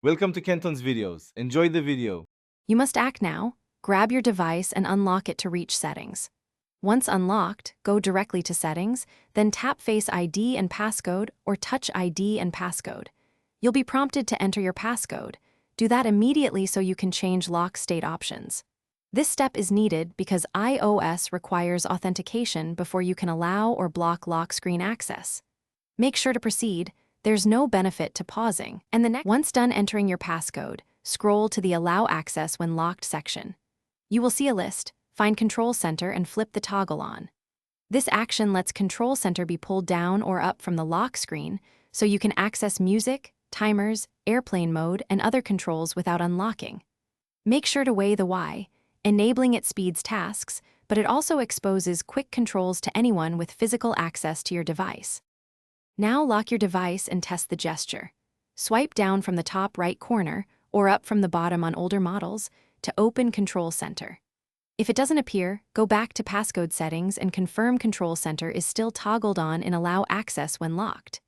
Welcome to Kenton's videos. Enjoy the video. You must act now. Grab your device and unlock it to reach settings. Once unlocked, go directly to settings, then tap Face ID and passcode or Touch ID and passcode. You'll be prompted to enter your passcode. Do that immediately so you can change lock state options. This step is needed because iOS requires authentication before you can allow or block lock screen access. Make sure to proceed. There's no benefit to pausing. Once done entering your passcode, scroll to the Allow Access When Locked section. You will see a list. Find Control Center and flip the toggle on. This action lets Control Center be pulled down or up from the lock screen so you can access music, timers, airplane mode, and other controls without unlocking. Make sure to weigh the why. Enabling it speeds tasks, but it also exposes quick controls to anyone with physical access to your device. Now lock your device and test the gesture. Swipe down from the top right corner or up from the bottom on older models to open Control Center. If it doesn't appear, go back to passcode settings and confirm Control Center is still toggled on and allow access when locked.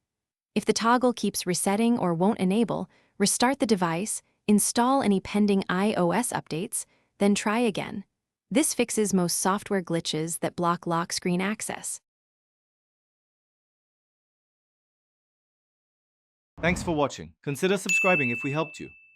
If the toggle keeps resetting or won't enable, restart the device, install any pending iOS updates, then try again. This fixes most software glitches that block lock screen access. Thanks for watching. Consider subscribing if we helped you.